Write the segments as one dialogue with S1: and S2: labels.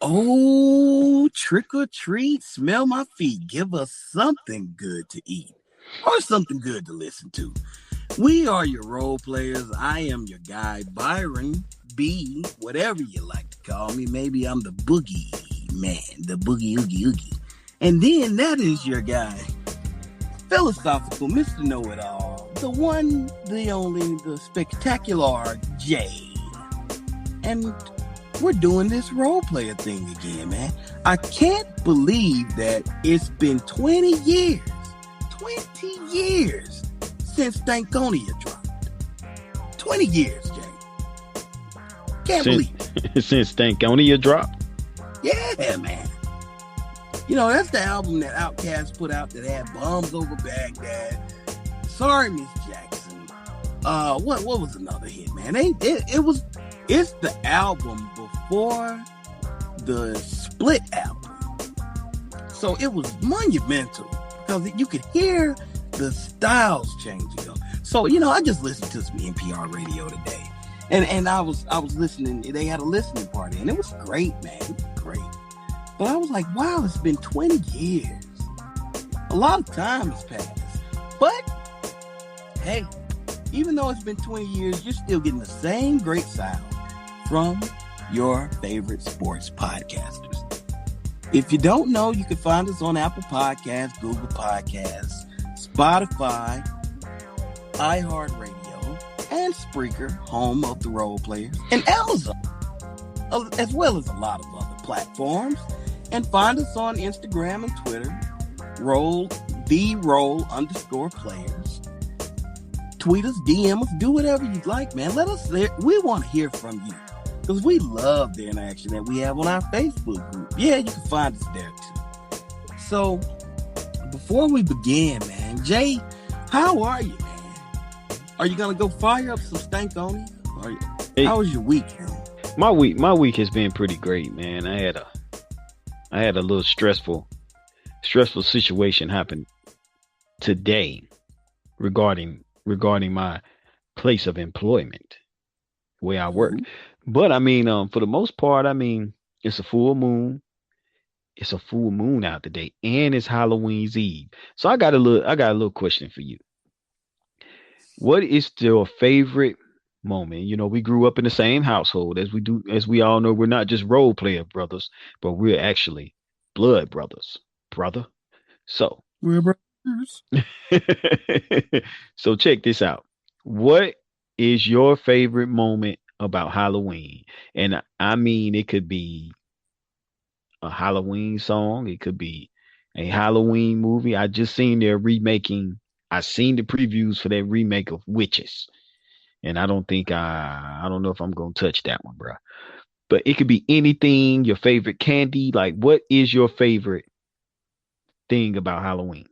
S1: Oh, trick or treat, smell my feet, give us something good to eat or something good to listen to. We are your role players. I am your guy, Byron B, whatever you like to call me. Maybe I'm the boogie man, the boogie oogie oogie. And then that is your guy, philosophical Mr. Know-It-All, the one, the only, the spectacular Jay. And we're doing this role player thing again, man. I can't believe that it's been 20 years since Stankonia dropped. 20 years, Jay. Can't believe
S2: it. Since Stankonia dropped?
S1: Yeah, man. You know, that's the album that OutKast put out that had Bombs Over Baghdad. Sorry, Miss Jackson. What was another hit, man? It's the album before the Split album. So it was monumental because you could hear the styles changing. So, you know, I just listened to some NPR radio today. And I was listening. They had a listening party, and it was great, man. It was great. But I was like, wow, it's been 20 years. A lot of time has passed. But, hey, even though it's been 20 years, you're still getting the same great sound from your favorite sports podcasters. If you don't know, you can find us on Apple Podcasts, Google Podcasts, Spotify, iHeartRadio, and Spreaker, home of the role players, and Amazon, as well as a lot of other platforms. And find us on Instagram and Twitter, @roll_players. Tweet us, DM us, do whatever you'd like, man. Let us there. We want to hear from you because we love the interaction that we have on our Facebook group. Yeah, you can find us there too. So before we begin, man, Jay, how are you, man? Are you gonna go fire up some Stankonia? How was your week, man?
S2: My week has been pretty great, man. I had a little stressful situation happen today regarding my place of employment, where I work. But I mean, for the most part, I mean, it's a full moon. It's a full moon out today, and it's Halloween's Eve. So I got a little question for you. What is your favorite moment? You know, we grew up in the same household as we all know. We're not just role player brothers, but we're actually blood brothers, brother. So
S1: we're brothers.
S2: So check this out. What is your favorite moment about Halloween? And I mean, it could be a Halloween song. It could be a Halloween movie. I seen the previews for that remake of Witches. And I don't know if I'm going to touch that one, bro. But it could be anything, your favorite candy. Like, what is your favorite thing about Halloween?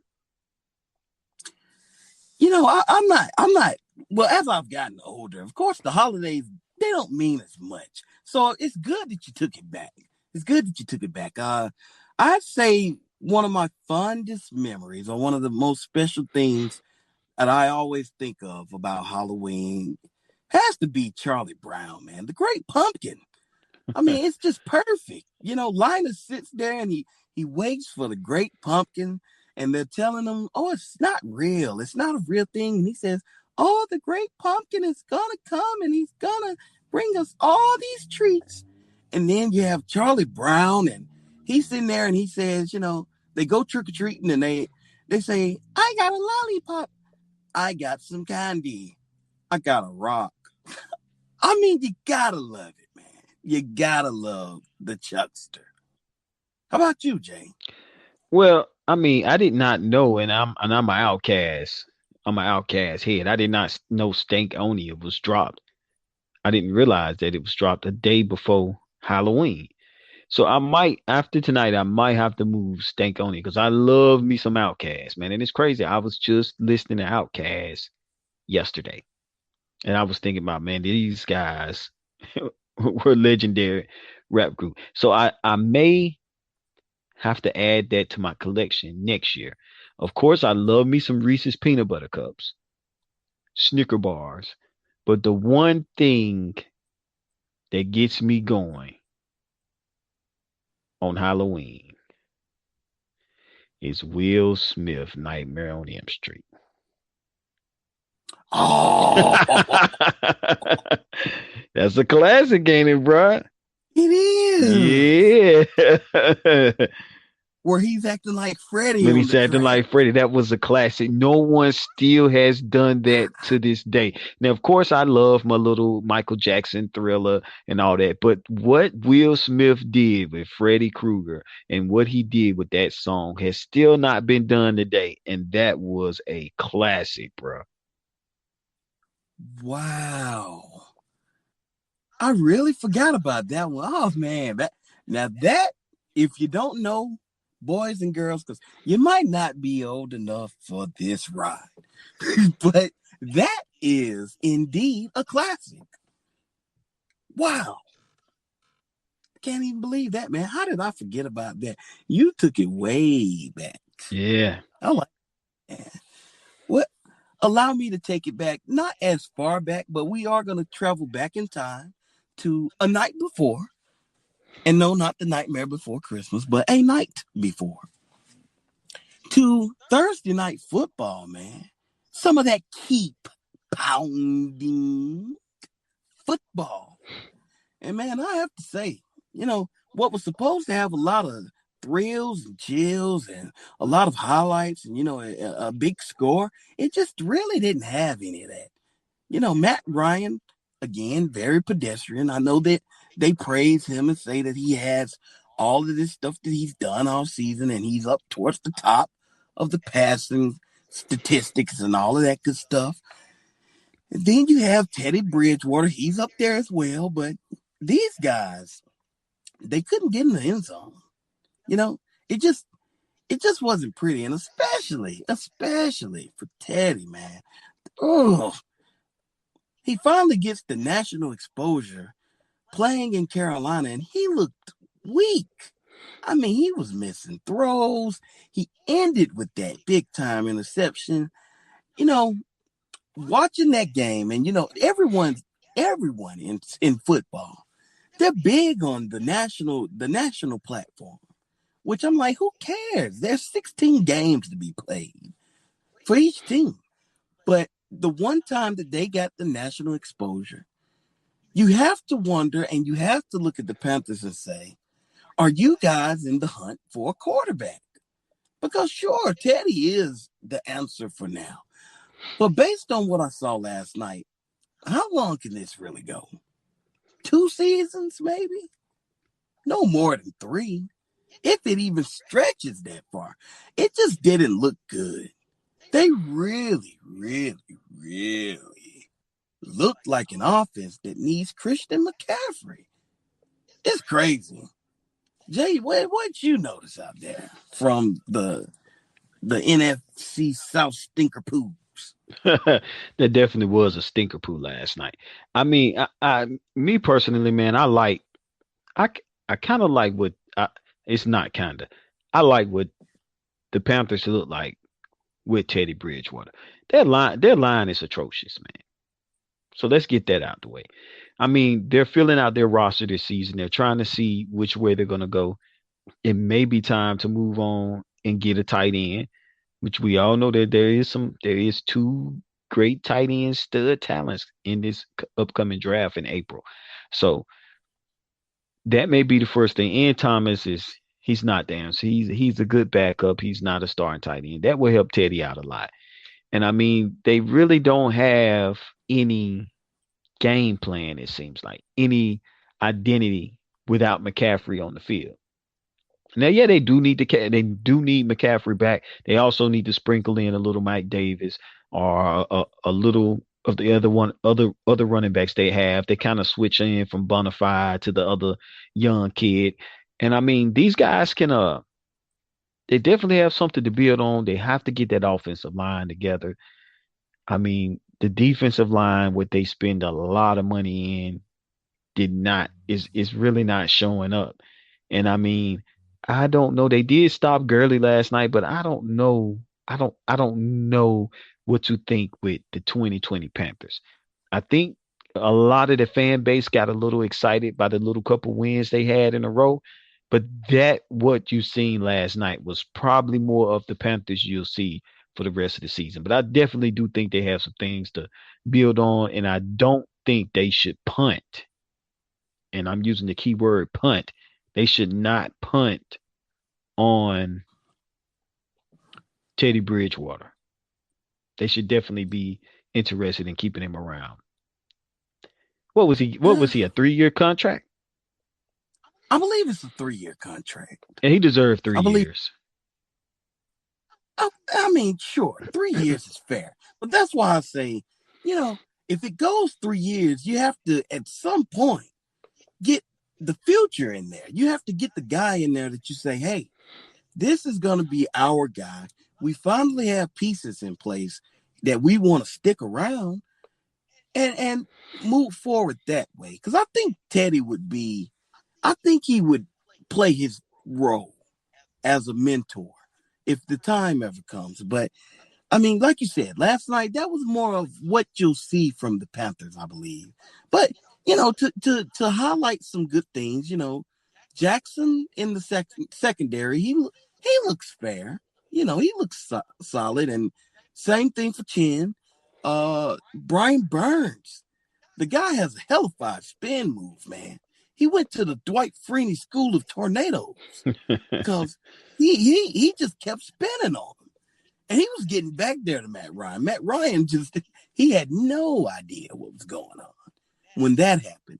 S1: You know, I'm not, well, as I've gotten older, of course, the holidays, they don't mean as much. So it's good that you took it back. I'd say one of my fondest memories, or one of the most special things that I always think of about Halloween, has to be Charlie Brown, man. The Great Pumpkin. I mean, it's just perfect. You know, Linus sits there and he waits for the Great Pumpkin, and they're telling him, oh, it's not real. It's not a real thing. And he says, oh, the Great Pumpkin is going to come, and he's going to bring us all these treats. And then you have Charlie Brown, and he's sitting there, and he says, you know, they go trick-or-treating, and they say, I got a lollipop. I got some candy. I got a rock. I mean, you gotta love it, man. You gotta love the Chuckster. How about you, Jay?
S2: Well, I mean, I did not know, and I'm an OutKast. I'm an OutKast head. I did not know Stankonia was dropped. I didn't realize that it was dropped a day before Halloween. So after tonight, I might have to move Stankonia because I love me some OutKast, man. And it's crazy. I was just listening to OutKast yesterday, and I was thinking about, man, these guys were legendary rap group. So I may have to add that to my collection next year. Of course, I love me some Reese's peanut butter cups, Snicker bars, but the one thing that gets me going on Halloween is Will Smith Nightmare on Elm Street.
S1: Oh,
S2: That's a classic, ain't it, bro?
S1: it is.
S2: Yeah.
S1: Where he's acting like Freddy
S2: Maybe
S1: on the
S2: acting
S1: train.
S2: like Freddy. That was a classic. No one still has done that to this day. Now, of course, I love my little Michael Jackson Thriller and all that, but what Will Smith did with Freddy Krueger and what he did with that song has still not been done today, and that was a classic, bro.
S1: Wow. I really forgot about that one. Oh man, that if you don't know, boys and girls, because you might not be old enough for this ride, but that is indeed a classic. Wow, can't even believe that, man. How did I forget about that? You took it way back.
S2: Yeah.
S1: I like that. What? Allow me to take it back, not as far back, but we are going to travel back in time to a night before. And no, not the nightmare before Christmas, but a night before. To Thursday night football, man. Some of that keep pounding football. And man, I have to say, what was supposed to have a lot of thrills and chills and a lot of highlights and, a big score, it just really didn't have any of that. Matt Ryan, again, very pedestrian. I know that they praise him and say that he has all of this stuff that he's done all season and he's up towards the top of the passing statistics and all of that good stuff. And then you have Teddy Bridgewater. He's up there as well. But these guys, they couldn't get in the end zone. You know, it just it just wasn't pretty. And especially for Teddy, man. Oh, he finally gets the national exposure playing in Carolina, and he looked weak. I mean, he was missing throws. He ended with that big time interception. You know, watching that game, and everyone in football, they're big on the national platform. Which I'm like, who cares? There's 16 games to be played for each team. But the one time that they got the national exposure, you have to wonder and you have to look at the Panthers and say, are you guys in the hunt for a quarterback? Because sure, Teddy is the answer for now. But based on what I saw last night, how long can this really go? 2 seasons, maybe? No more than 3. If it even stretches that far. It just didn't look good. They really, really, really looked like an offense that needs Christian McCaffrey. It's crazy. Jay, what you notice out there from the NFC South stinker poos?
S2: That definitely was a stinker poo last night. I mean, me personally, man, I, I kind of like it's not kind of, I like what the Panthers look like with Teddy Bridgewater. Their line is atrocious, man. So let's get that out the way. I mean, they're filling out their roster this season. They're trying to see which way they're gonna go. It may be time to move on and get a tight end, which we all know that there is two great tight end stud talents in this upcoming draft in April. So that may be the first thing. And Thomas he's not damn. So he's a good backup. He's not a starting tight end. That will help Teddy out a lot. And I mean, they really don't have any game plan, it seems like, any identity without McCaffrey on the field. Now, yeah, they do need McCaffrey back. They also need to sprinkle in a little Mike Davis or a little of the other running backs they have. They kind of switch in from Bonafide to the other young kid. And I mean, these guys they definitely have something to build on. They have to get that offensive line together. I mean, the defensive line, what they spend a lot of money in, did not is really not showing up. And I mean, I don't know. They did stop Gurley last night, but I don't know. I don't know what to think with the 2020 Panthers. I think a lot of the fan base got a little excited by the little couple wins they had in a row. But that what you seen last night was probably more of the Panthers you'll see for the rest of the season. But I definitely do think they have some things to build on, and I don't think they should punt. And I'm using the key word punt. They should not punt on Teddy Bridgewater. They should definitely be interested in keeping him around. What was he? What was he? A 3-year contract?
S1: I believe it's a 3-year contract.
S2: And he deserved
S1: I
S2: three
S1: believe.
S2: years.
S1: I mean, sure, 3 years is fair, but that's why I say, if it goes 3 years, you have to at some point get the future in there. You have to get the guy in there that you say, hey, this is going to be our guy. We finally have pieces in place that we want to stick around and move forward that way. Because I think I think he would play his role as a mentor if the time ever comes. But I mean, like you said, last night, that was more of what you'll see from the Panthers, I believe. But, to highlight some good things, Jackson in the secondary, he looks fair. He looks solid. And same thing for Chin. Brian Burns, the guy has a hellified spin move, man. He went to the Dwight Freeney School of Tornadoes because he just kept spinning on him. And he was getting back there to Matt Ryan. Matt Ryan he had no idea what was going on when that happened.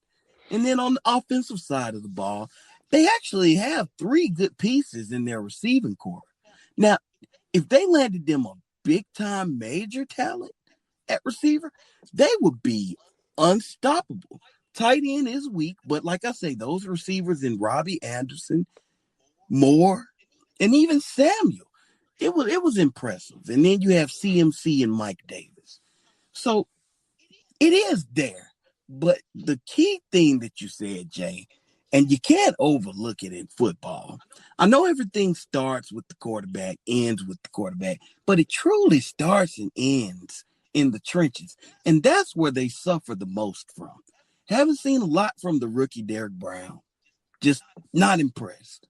S1: And then on the offensive side of the ball, they actually have 3 good pieces in their receiving corps. Now, if they landed them a big-time major talent at receiver, they would be unstoppable. Tight end is weak, but like I say, those receivers in Robbie Anderson, Moore, and even Samuel, it was impressive. And then you have CMC and Mike Davis. So it is there. But the key thing that you said, Jay, and you can't overlook it in football. I know everything starts with the quarterback, ends with the quarterback, but it truly starts and ends in the trenches. And that's where they suffer the most from. Haven't seen a lot from the rookie Derek Brown. Just not impressed.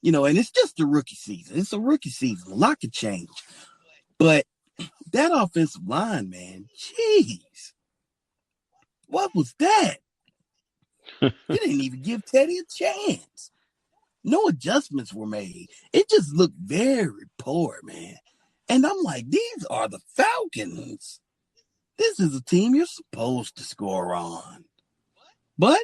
S1: And it's just a rookie season. It's a rookie season. A lot could change. But that offensive line, man, jeez. What was that? You didn't even give Teddy a chance. No adjustments were made. It just looked very poor, man. And I'm like, these are the Falcons. This is a team you're supposed to score on. But,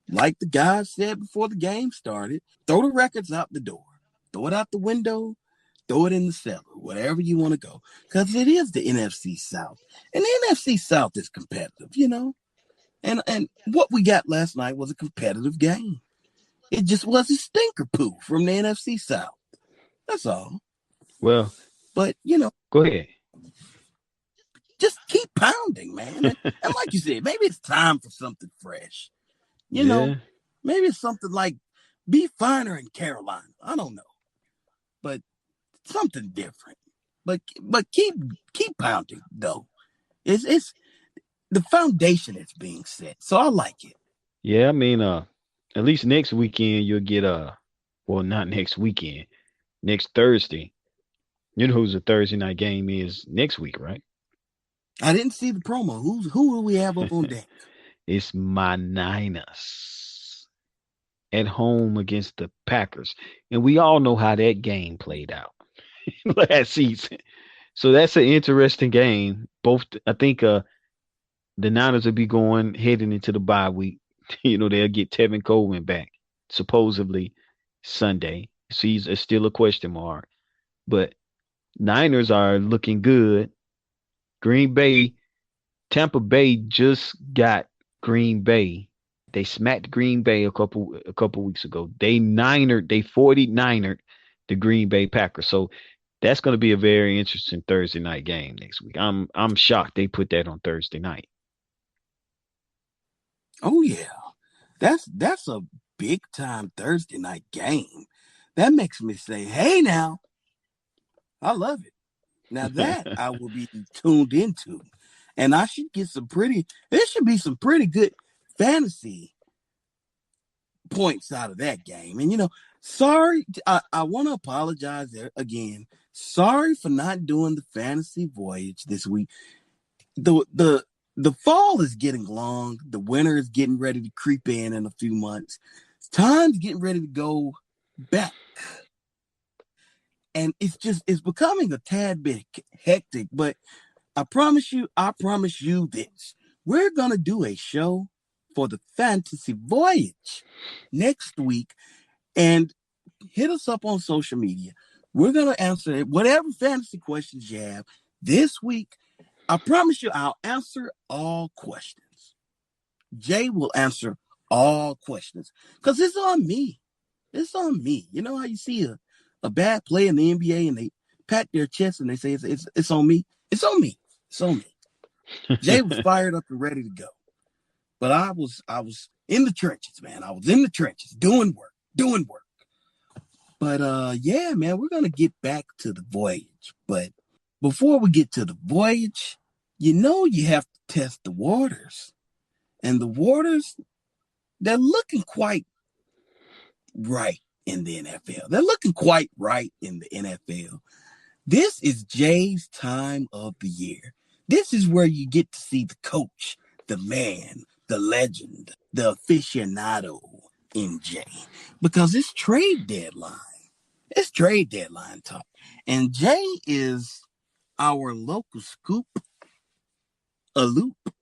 S1: like the guy said before the game started, throw the records out the door. Throw it out the window. Throw it in the cellar, whatever you want to go. Because it is the NFC South. And the NFC South is competitive, And what we got last night was a competitive game. It just was a stinker poo from the NFC South. That's all.
S2: Well,
S1: but
S2: go ahead.
S1: Just keep pounding, man. And like you said, maybe it's time for something fresh. Maybe it's something like be finer in Carolina. I don't know, but something different. But keep pounding though. It's the foundation is being set, so I like it.
S2: Yeah, I mean, at least next weekend you'll get well, not next weekend, next Thursday. You know who's the Thursday night game is next week, right?
S1: I didn't see the promo. Who do we have up on deck?
S2: It's my Niners at home against the Packers, and we all know how that game played out last season. So that's an interesting game. Both, I think, the Niners will be heading into the bye week. They'll get Tevin Coleman back supposedly Sunday. So it's still a question mark, but Niners are looking good. Tampa Bay just got Green Bay. They smacked Green Bay a couple weeks ago. They 49ered the Green Bay Packers. So that's going to be a very interesting Thursday night game next week. I'm shocked they put that on Thursday night.
S1: Oh yeah. That's a big time Thursday night game. That makes me say, hey now. I love it. Now that I will be tuned into. And I should get there should be some pretty good fantasy points out of that game. And, sorry, I want to apologize there again. Sorry for not doing the fantasy voyage this week. The fall is getting long. The winter is getting ready to creep in a few months. Time's getting ready to go back. And it's becoming a tad bit hectic, but I promise you this. We're going to do a show for the fantasy voyage next week, and hit us up on social media. We're going to answer whatever fantasy questions you have this week. I promise you I'll answer all questions. Jay will answer all questions because it's on me. It's on me. You know how you see a bad play in the NBA and they pat their chest and they say it's on me? It's on me. It's on me. Jay was fired up and ready to go. But I was in the trenches, man. I was in the trenches doing work. But yeah, man, we're gonna get back to the voyage. But before we get to the voyage, you have to test the waters. And the waters, they're looking quite right in the NFL. They're looking quite right in the NFL. This is Jay's time of the year. This is where you get to see the coach, the man, the legend, the aficionado in Jay. Because it's trade deadline. It's trade deadline talk. And Jay is our local scoop, a loop.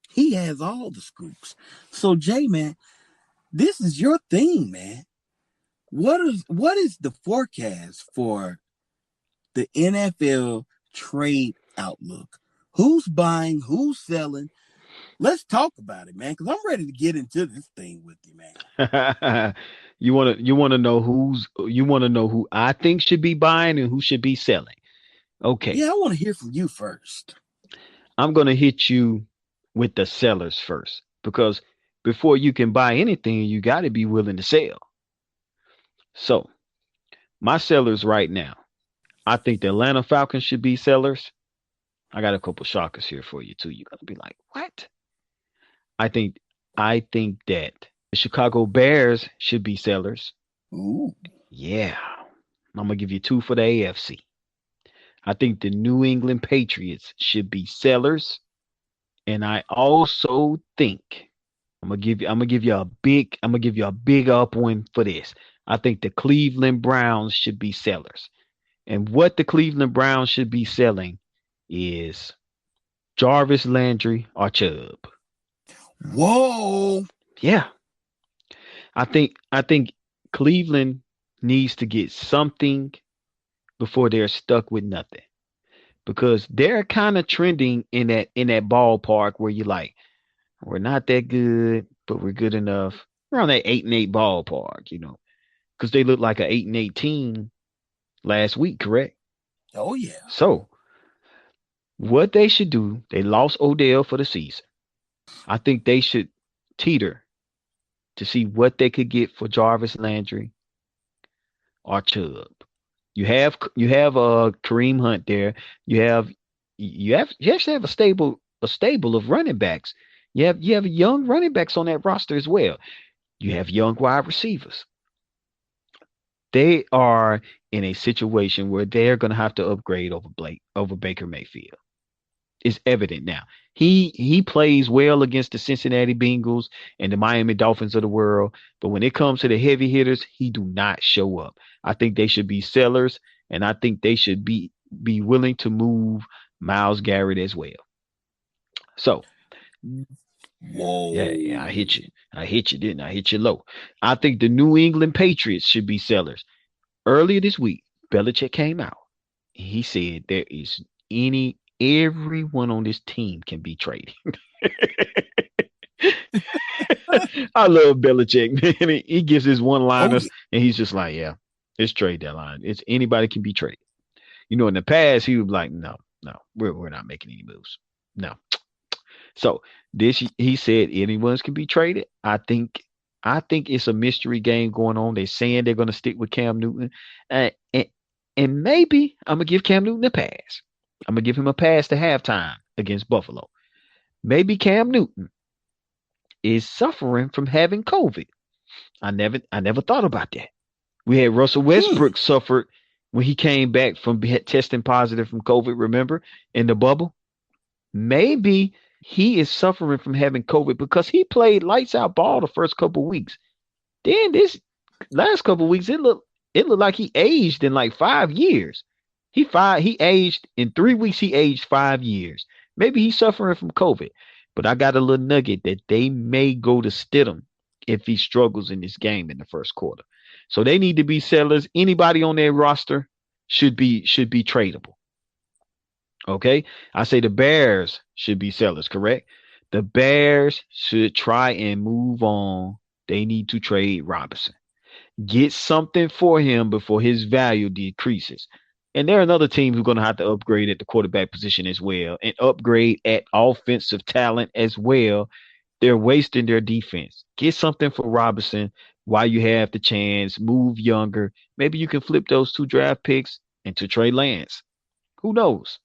S1: He has all the scoops. So Jay, man, this is your thing, man. What is the forecast for the NFL trade outlook? Who's buying? Who's selling? Let's talk about it, man, because I'm ready to get into this thing with you, man.
S2: You want to know who I think should be buying and who should be selling. Okay.
S1: Yeah, I want to hear from you first.
S2: I'm going to hit you with the sellers first, because before you can buy anything, you got to be willing to sell. So, my sellers right now, I think the Atlanta Falcons should be sellers. I got a couple shockers here for you too. You're gonna be like, what? I think that the Chicago Bears should be sellers.
S1: Ooh.
S2: Yeah. I'm gonna give you two for the AFC. I think the New England Patriots should be sellers. And I also think I'm gonna give you a big up one for this. I think the Cleveland Browns should be sellers. And what the Cleveland Browns should be selling is Jarvis Landry or Chubb.
S1: Whoa.
S2: Yeah. I think Cleveland needs to get something before they're stuck with nothing. Because they're kind of trending in that ballpark where you're like, we're not that good, but we're good enough. Around that 8-8 ballpark, because they look like an 8-8 team last week, correct?
S1: Oh yeah.
S2: So what they should do, they lost Odell for the season. I think they should teeter to see what they could get for Jarvis Landry or Chubb. You have Kareem Hunt there. You have to have a stable of running backs. You have young running backs on that roster as well. You have young wide receivers. They are in a situation where they're going to have to upgrade over Baker Mayfield. It's evident now. He plays well against the Cincinnati Bengals and the Miami Dolphins of the world, but when it comes to the heavy hitters, he do not show up. I think they should be sellers, and I think they should be willing to move Myles Garrett as well. So,
S1: whoa.
S2: Yeah, I hit you, didn't I? I hit you low. I think the New England Patriots should be sellers. Earlier this week, Belichick came out. He said there is everyone on this team can be traded. I love Belichick, man. He gives his one-liners, and he's just like, yeah, it's trade deadline. It's anybody can be traded. In the past, he was like, no, we're not making any moves. No. So he said anyone can be traded. I think it's a mystery game going on. They're saying they're going to stick with Cam Newton, and maybe I'm gonna give Cam Newton a pass. I'm gonna give him a pass to halftime against Buffalo. Maybe Cam Newton is suffering from having COVID. I never thought about that. We had Russell Westbrook suffered when he came back from testing positive from COVID, remember, in the bubble? Maybe he is suffering from having COVID because he played lights out ball the first couple weeks. Then this last couple weeks, it looked like he aged in like 5 years. He aged in 3 weeks, he aged 5 years. Maybe he's suffering from COVID. But I got a little nugget that they may go to Stidham if he struggles in this game in the first quarter. So they need to be sellers. Anybody on their roster should be tradable. Okay. I say the Bears should be sellers, correct? The Bears should try and move on. They need to trade Robinson. Get something for him before his value decreases. And there are another team who's going to have to upgrade at the quarterback position as well and upgrade at offensive talent as well. They're wasting their defense. Get something for Robinson while you have the chance. Move younger. Maybe you can flip those 2 draft picks into Trey Lance. Who knows?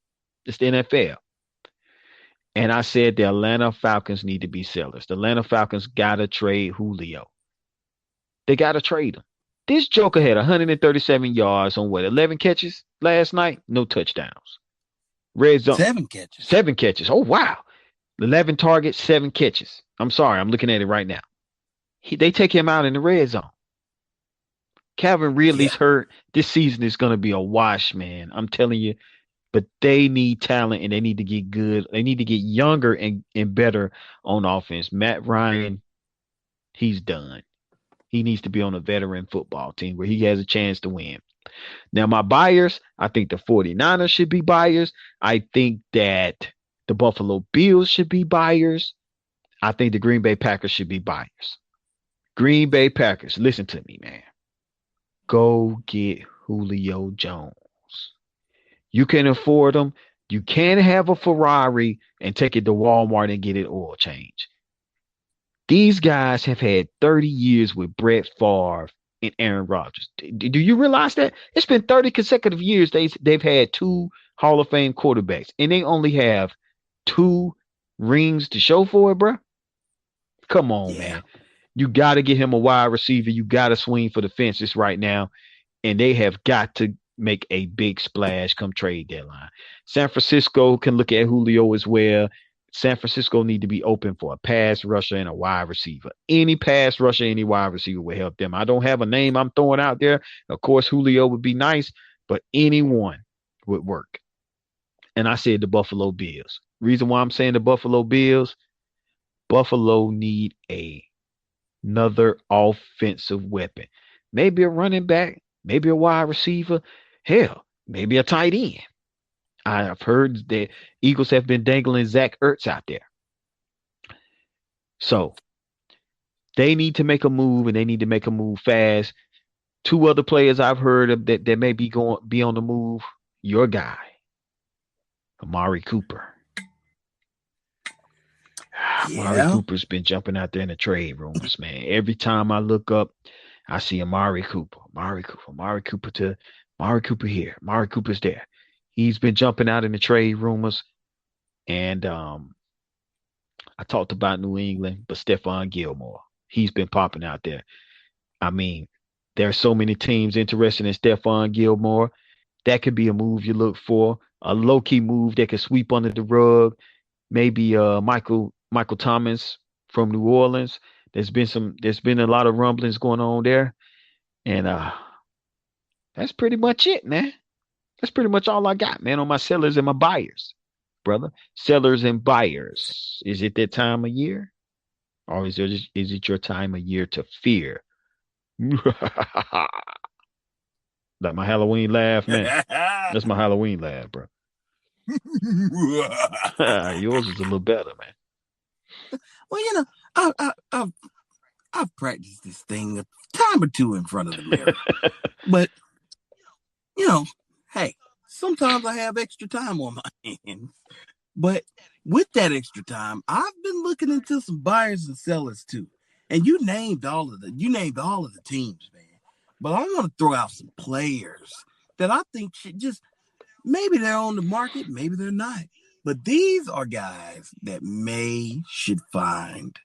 S2: It's the NFL. And I said the Atlanta Falcons need to be sellers. The Atlanta Falcons got to trade Julio. They got to trade him. This Joker had 137 yards on 11 catches last night? No touchdowns. Red zone.
S1: 7 catches.
S2: 7 catches. Oh, wow. 11 targets, 7 catches. I'm sorry. I'm looking at it right now. They take him out in the red zone. Calvin Ridley's hurt. This season is going to be a wash, man. I'm telling you. But they need talent and they need to get good. They need to get younger and better on offense. Matt Ryan, he's done. He needs to be on a veteran football team where he has a chance to win. Now, my buyers, I think the 49ers should be buyers. I think that the Buffalo Bills should be buyers. I think the Green Bay Packers should be buyers. Green Bay Packers, listen to me, man. Go get Julio Jones. You can afford them. You can have a Ferrari and take it to Walmart and get it oil change. These guys have had 30 years with Brett Favre and Aaron Rodgers. Do you realize that? It's been 30 consecutive years they've had 2 Hall of Fame quarterbacks, and they only have 2 rings to show for it, bro. Come on, man. You got to get him a wide receiver. You got to swing for the fences right now, and they have got to make a big splash come trade deadline. San Francisco can look at Julio as well. San Francisco need to be open for a pass rusher and a wide receiver. Any pass rusher, any wide receiver will help them. I don't have a name I'm throwing out there. Of course, Julio would be nice, but anyone would work. And I said the Buffalo Bills. Reason why I'm saying the Buffalo Bills, Buffalo need another offensive weapon. Maybe a running back, maybe a wide receiver, hell, maybe a tight end. I've heard the Eagles have been dangling Zach Ertz out there. So they need to make a move, and they need to make a move fast. 2 other players I've heard of that may be on the move. Your guy, Amari Cooper. Amari Cooper's been jumping out there in the trade rumors, man. Every time I look up, I see Amari Cooper here. Amari Cooper's there. He's been jumping out in the trade rumors. And I talked about New England, but Stephon Gilmore, he's been popping out there. I mean, there are so many teams interested in Stephon Gilmore. That could be a move you look for, a low-key move that could sweep under the rug. Maybe Michael Thomas from New Orleans. There's been a lot of rumblings going on there. And that's pretty much it, man. That's pretty much all I got, man, on my sellers and my buyers, brother. Sellers and buyers. Is it that time of year? Or is it your time of year to fear? Like my Halloween laugh, man. That's my Halloween laugh, bro. Yours is a little better, man.
S1: Well, I've practiced this thing a time or 2 in front of the mirror. But, hey, sometimes I have extra time on my hands. But with that extra time, I've been looking into some buyers and sellers too. And you named all of the teams, man. But I want to throw out some players that I think should just, maybe they're on the market, maybe they're not. But these are guys that should find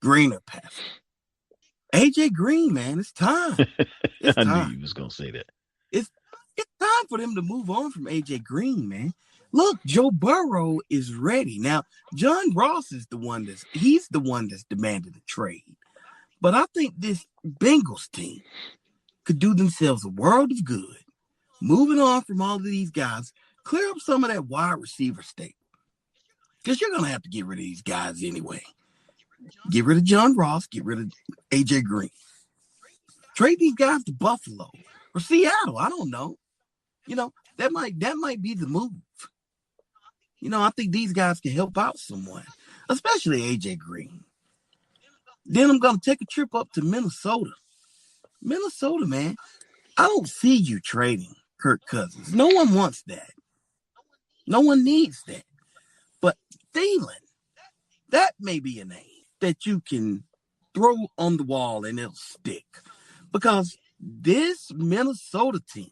S1: greener pastures. AJ Green, man, it's time. It's
S2: I knew
S1: time.
S2: you was gonna say that.
S1: It's it's time for them to move on from AJ Green, man. Look, Joe Burrow is ready. Now, John Ross is the one that's demanded a trade. But I think this Bengals team could do themselves a world of good. Moving on from all of these guys, clear up some of that wide receiver state. Because you're going to have to get rid of these guys anyway. Get rid of John Ross, get rid of AJ Green. Trade these guys to Buffalo or Seattle. I don't know. That might be the move. I think these guys can help out someone, especially AJ Green. Then I'm going to take a trip up to Minnesota. Minnesota, man, I don't see you trading Kirk Cousins. No one wants that. No one needs that. But Thielen, that may be a name that you can throw on the wall and it'll stick. Because this Minnesota team,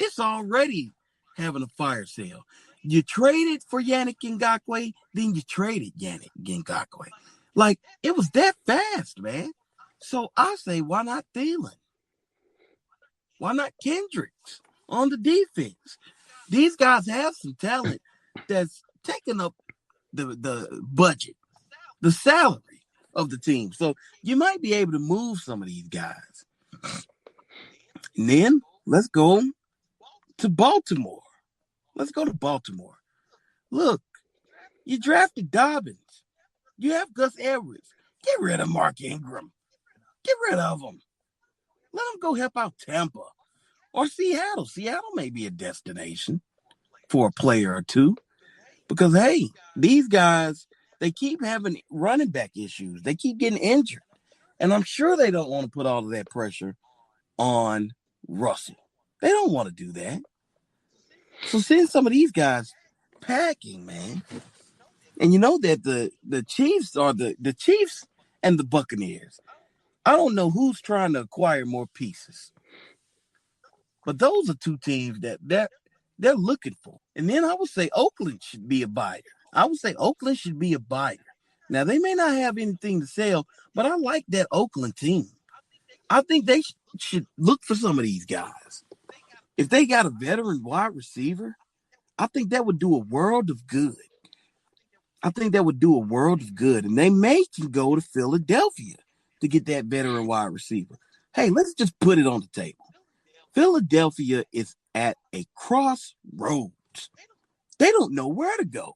S1: it's already having a fire sale. You traded for Yannick Ngakoue, then you traded Yannick Ngakoue. Like, it was that fast, man. So I say, why not Thielen? Why not Kendricks on the defense? These guys have some talent that's taking up the budget, the salary of the team. So you might be able to move some of these guys. And then let's go to Baltimore. Let's go to Baltimore. Look, you drafted Dobbins. You have Gus Edwards. Get rid of Mark Ingram. Get rid of him. Let him go help out Tampa or Seattle. Seattle may be a destination for a player or two. Because, hey, these guys, they keep having running back issues. They keep getting injured. And I'm sure they don't want to put all of that pressure on Russell. They don't want to do that. So send some of these guys packing, man. And you know that the Chiefs are the Chiefs and the Buccaneers. I don't know who's trying to acquire more pieces. But those are two teams that they're looking for. And then I would say Oakland should be a buyer. Now, they may not have anything to sell, but I like that Oakland team. I think they should look for some of these guys. If they got a veteran wide receiver, I think that would do a world of good. And they may can go to Philadelphia to get that veteran wide receiver. Hey, let's just put it on the table. Philadelphia is at a crossroads. They don't know where to go.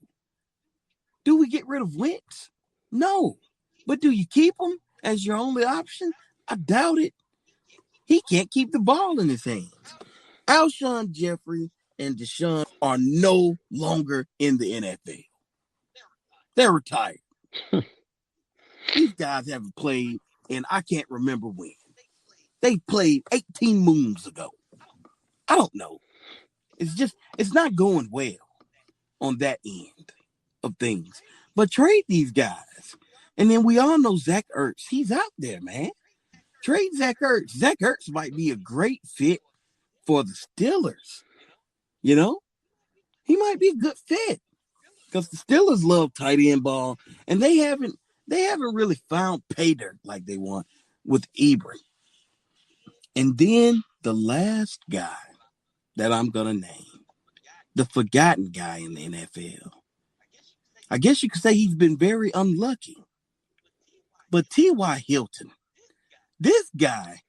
S1: Do we get rid of Wentz? No. But do you keep him as your only option? I doubt it. He can't keep the ball in his hands. Alshon Jeffrey and Deshaun are no longer in the NFL. They're retired. These guys haven't played, and I can't remember when. They played 18 moons ago. I don't know. It's not going well on that end of things. But trade these guys. And then we all know Zach Ertz. He's out there, man. Trade Zach Ertz. Zach Ertz might be a great fit for the Steelers. He might be a good fit because the Steelers love tight end ball, and they haven't really found pay dirt like they want with Ebron. And then the last guy that I'm gonna name, the forgotten guy in the NFL. I guess you could say he's been very unlucky. But T.Y. Hilton, this guy,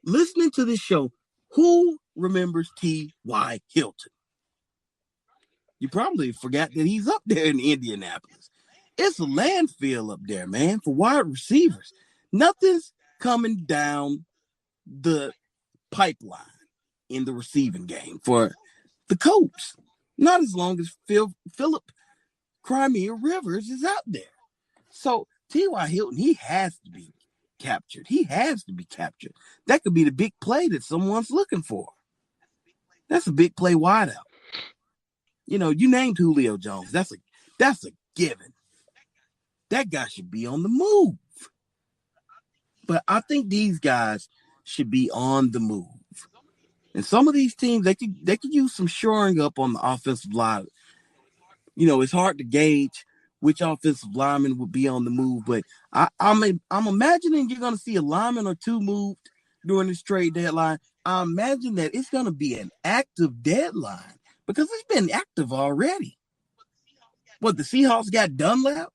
S1: listening to this show, who remembers T.Y. Hilton? You probably forgot that he's up there in Indianapolis. It's a landfill up there, man, for wide receivers. Nothing's coming down the pipeline in the receiving game for the Colts. Not as long as Philip Crimea Rivers is out there. So T.Y. Hilton, he has to be captured. That could be the big play that someone's looking for. That's a big play wideout. You named Julio Jones. That's a given. That guy should be on the move. But I think these guys should be on the move. And some of these teams, they could use some shoring up on the offensive line. It's hard to gauge which offensive lineman would be on the move, but I'm imagining you're going to see a lineman or two moved during this trade deadline. I imagine that it's going to be an active deadline because it's been active already. What, the Seahawks got Dunlap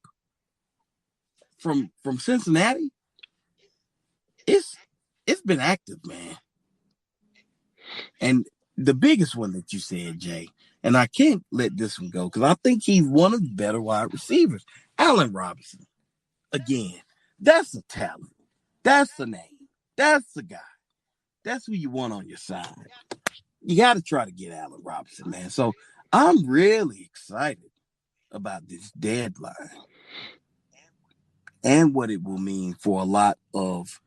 S1: from Cincinnati? It's been active, man. And the biggest one that you said, Jay, and I can't let this one go because I think he's one of the better wide receivers. Allen Robinson. Again, that's a talent. That's a name. That's a guy. That's who you want on your side. You got to try to get Allen Robinson, man. So I'm really excited about this deadline and what it will mean for a lot of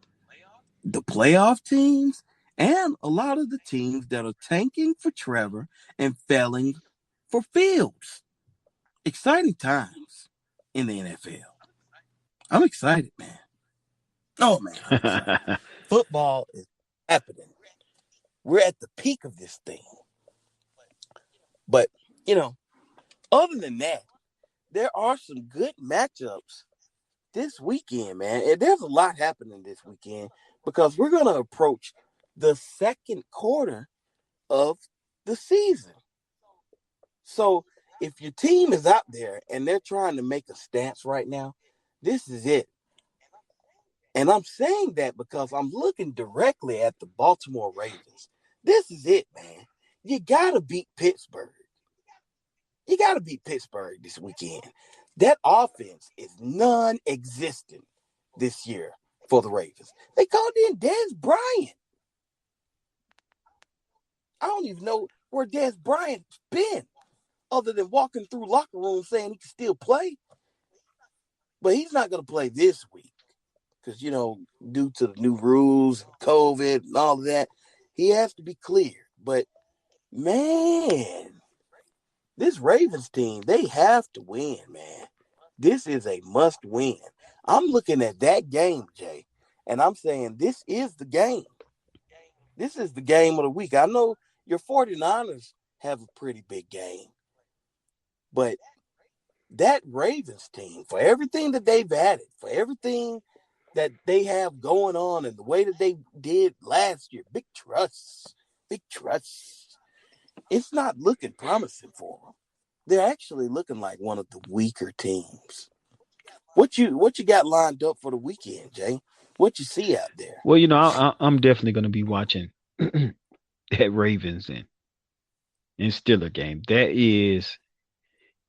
S1: the playoff teams and a lot of the teams that are tanking for Trevor and failing for Fields. Exciting times in the NFL. I'm excited, man. Oh, man, I'm excited. Football is happening. We're at the peak of this thing. But, other than that, there are some good matchups this weekend, man. And there's a lot happening this weekend because we're going to approach the second quarter of the season. So if your team is out there and they're trying to make a stance right now, this is it. And I'm saying that because I'm looking directly at the Baltimore Ravens. This is it, man. You got to beat Pittsburgh. You got to beat Pittsburgh this weekend. That offense is non-existent this year for the Ravens. They called in Dez Bryant. I don't even know where Dez Bryant's been other than walking through locker rooms saying he can still play. But he's not going to play this week because, due to the new rules, COVID, and all of that, he has to be cleared. But, man, this Ravens team, they have to win, man. This is a must win. I'm looking at that game, Jay, and I'm saying this is the game. This is the game of the week. I know your 49ers have a pretty big game, but that Ravens team, for everything that they've added, for everything that they have going on and the way that they did last year, big trust. It's not looking promising for them. They're actually looking like one of the weaker teams. What you got lined up for the weekend, Jay? What you see out there?
S2: Well, I'm definitely going to be watching that Ravens and Steeler game. That is,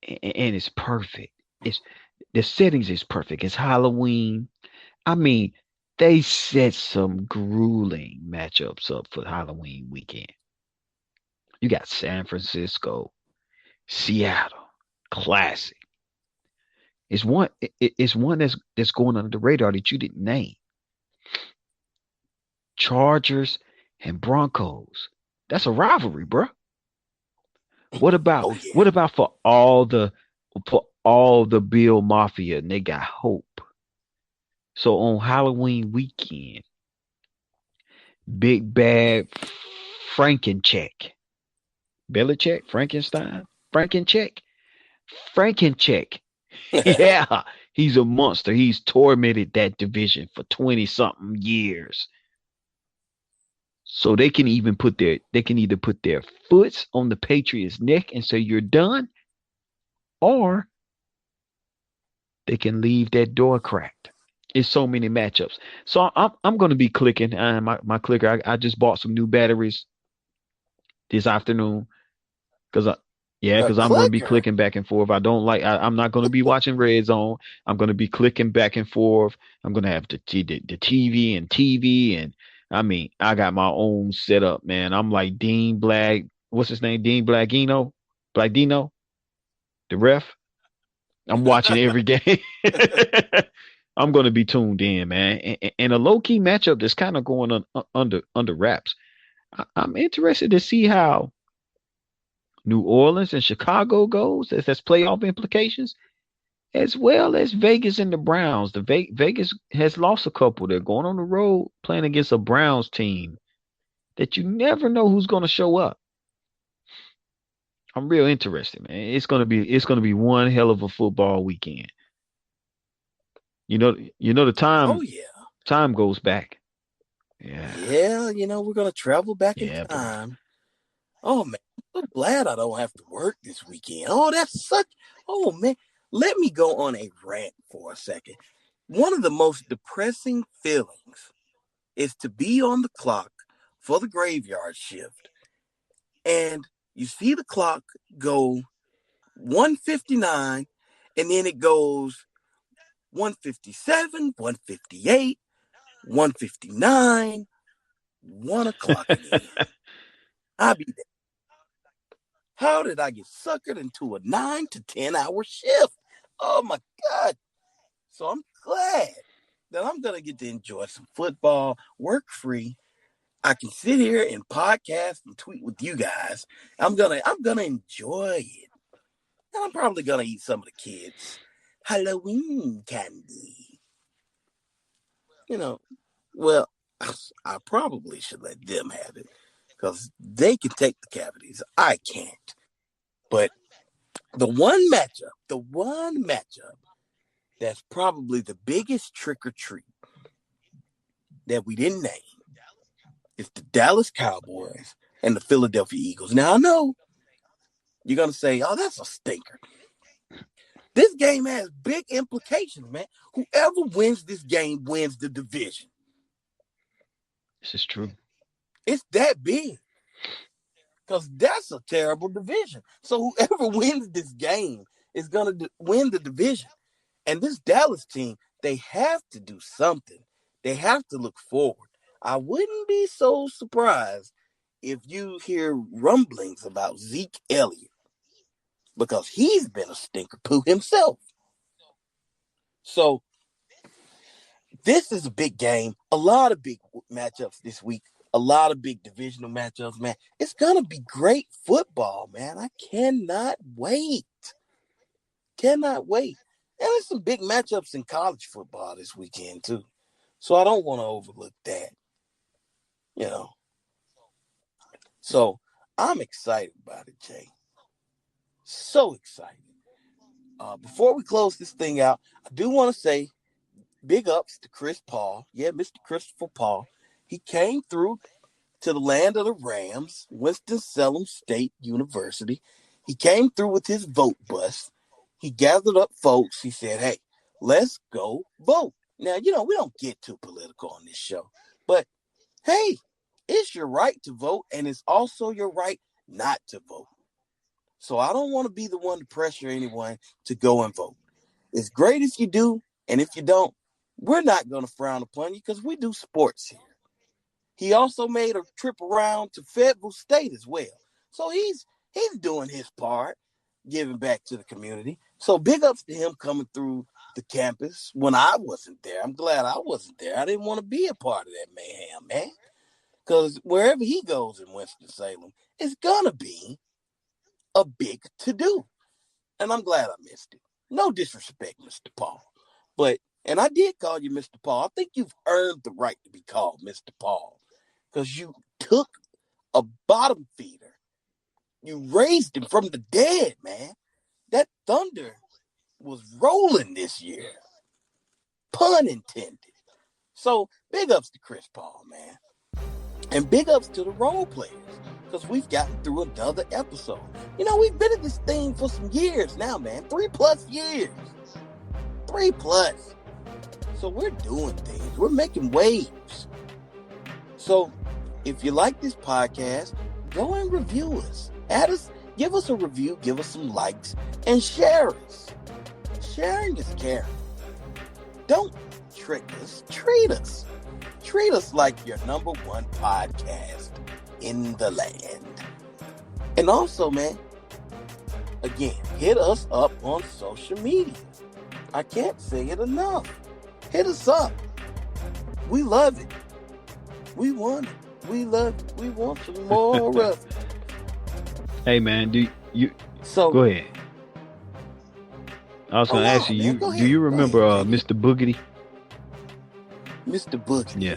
S2: and it's perfect. It's the settings is perfect. It's Halloween. I mean, they set some grueling matchups up for Halloween weekend. You got San Francisco, Seattle, classic. It's one that's going under the radar that you didn't name. Chargers and Broncos. That's a rivalry, bro. What about for all the Bill Mafia and they got hope? So on Halloween weekend, Big Bad Frankencheck. Belichick, Frankencheck. Yeah, he's a monster. He's tormented that division for 20-something years. So they can either put their foots on the Patriots' neck and say you're done, or they can leave that door cracked. It's so many matchups. So I'm going to be clicking. My clicker. I just bought some new batteries this afternoon because I'm going to be clicking back and forth. I'm not going to be watching Red Zone. I'm going to be clicking back and forth. I'm going to have the TV and I mean, I got my own setup, man. I'm like Dean Black. What's his name? Dean Blackino, the ref. I'm watching every game. I'm going to be tuned in, man. And a low key matchup that's kind of going under wraps. I'm interested to see how New Orleans and Chicago goes. That's playoff implications, as well as Vegas and the Browns. Vegas has lost a couple. They're going on the road playing against a Browns team that you never know who's going to show up. I'm real interested, man. It's gonna be one hell of a football weekend. The
S1: Oh
S2: time
S1: yeah.
S2: time goes back. Yeah,
S1: Yeah, we're gonna travel back in
S2: yeah, boy.
S1: time. Oh man, I'm so glad I don't have to work this weekend. Oh, that's such. Oh man, let me go on a rant for a second. One of the most depressing feelings is to be on the clock for the graveyard shift, and you see the clock go 1:59, and then it goes 1:57, 1:58, 1:59, 1 o'clock again. I be How did I get suckered into a 9 to 10 hour shift? Oh my God. So I'm glad that I'm going to get to enjoy some football, work free. I can sit here and podcast and tweet with you guys. I'm gonna enjoy it. And I'm probably gonna eat some of the kids' Halloween candy. You know, well, I probably should let them have it because they can take the cavities. I can't. But the one matchup that's probably the biggest trick or treat that we didn't name is the Dallas Cowboys and the Philadelphia Eagles. Now, I know you're going to say, oh, that's a stinker. This game has big implications, man. Whoever wins this game wins the division.
S2: This is true.
S1: It's that big because that's a terrible division. So whoever wins this game is going to win the division. And this Dallas team, they have to do something. They have to look forward. I wouldn't be so surprised if you hear rumblings about Zeke Elliott because he's been a stinker poo himself. So this is a big game. A lot of big matchups this week. A lot of big divisional matchups, man. It's going to be great football, man. I cannot wait. Cannot wait. And there's some big matchups in college football this weekend, too. So I don't want to overlook that. So I'm excited about it, Jay. So excited. Before we close this thing out, I do want to say big ups to Chris Paul. Yeah, Mr. Christopher Paul. He came through to the land of the Rams, Winston-Salem State University. He came through with his vote bus. He gathered up folks. He said, hey, let's go vote. Now, we don't get too political on this show, but hey, it's your right to vote, and it's also your right not to vote. So I don't want to be the one to pressure anyone to go and vote. It's great if you do, and if you don't, we're not going to frown upon you because we do sports here. He also made a trip around to Fayetteville State as well. So he's doing his part, giving back to the community. So big ups to him coming through the campus when I wasn't there. I'm glad I wasn't there. I didn't want to be a part of that mayhem, man. Because wherever he goes in Winston-Salem, it's going to be a big to-do. And I'm glad I missed it. No disrespect, Mr. Paul. And I did call you Mr. Paul. I think you've earned the right to be called Mr. Paul. Because you took a bottom feeder. You raised him from the dead, man. That thunder was rolling this year. Pun intended. So big ups to Chris Paul, man. And big ups to the role players. Because we've gotten through another episode. We've been at this thing for some years now, man. 3+ years. 3+. So we're doing things. We're making waves. So if you like this podcast, go and review us. Add us, give us a review, give us some likes, and share us. Sharing is caring. Don't trick us, treat us. Treat us like your number one podcast in the land. And also, man, again, hit us up on social media. I can't say it enough. Hit us up. We love it. We want it. We love it. We want some more of it.
S2: Hey, man,
S1: So
S2: go ahead. I was going to ask you,
S1: man,
S2: do you remember Mr. Boogity?
S1: Mr. Boogity?
S2: Yeah.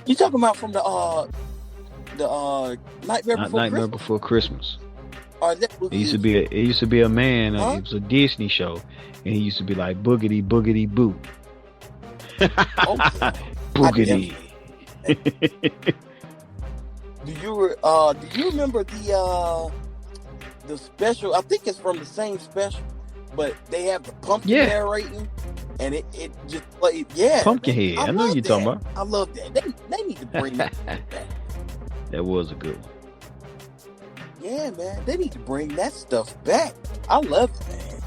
S1: You talking about from the Nightmare Before
S2: Nightmare
S1: Christmas?
S2: Before Christmas.
S1: Or is that
S2: It used to be a man.
S1: Huh?
S2: It was a Disney show, and he used to be like boogity boogity boo.
S1: Oh yeah.
S2: Boogity.
S1: Do you remember the special? I think it's from the same special, but they have the pumpkin
S2: Yeah.
S1: narrating, and it just played. Yeah,
S2: Pumpkinhead. I know
S1: love
S2: you're talking about.
S1: I love that. They need to bring that back.
S2: That was a good one.
S1: Yeah, man, they need to bring that stuff back. I love it, man.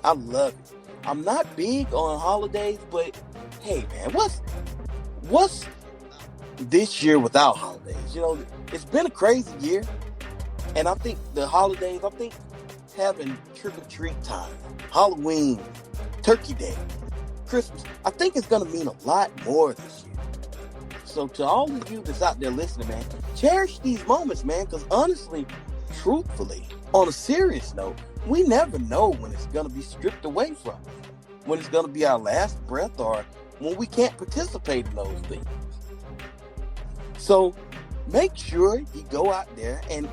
S1: I love it. I'm not big on holidays, but hey, man, what's this year without holidays? You know, it's been a crazy year, and I think the holidays, having trick-or-treat time, Halloween, Turkey Day, Christmas, I think it's going to mean a lot more this year. So to all of you that's out there listening, man, cherish these moments, man, because honestly, truthfully, on a serious note, we never know when it's going to be stripped away from us, when it's going to be our last breath, or when we can't participate in those things. So make sure you go out there and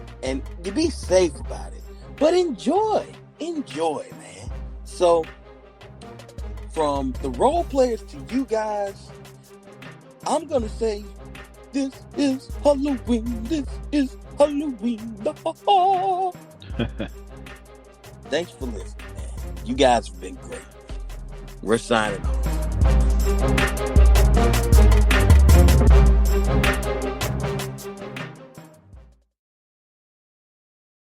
S1: you be safe about it, but enjoy, man. So from the role players to you guys, I'm going to say, this is Halloween. This is Halloween. Thanks for listening, man. You guys have been great. We're signing off.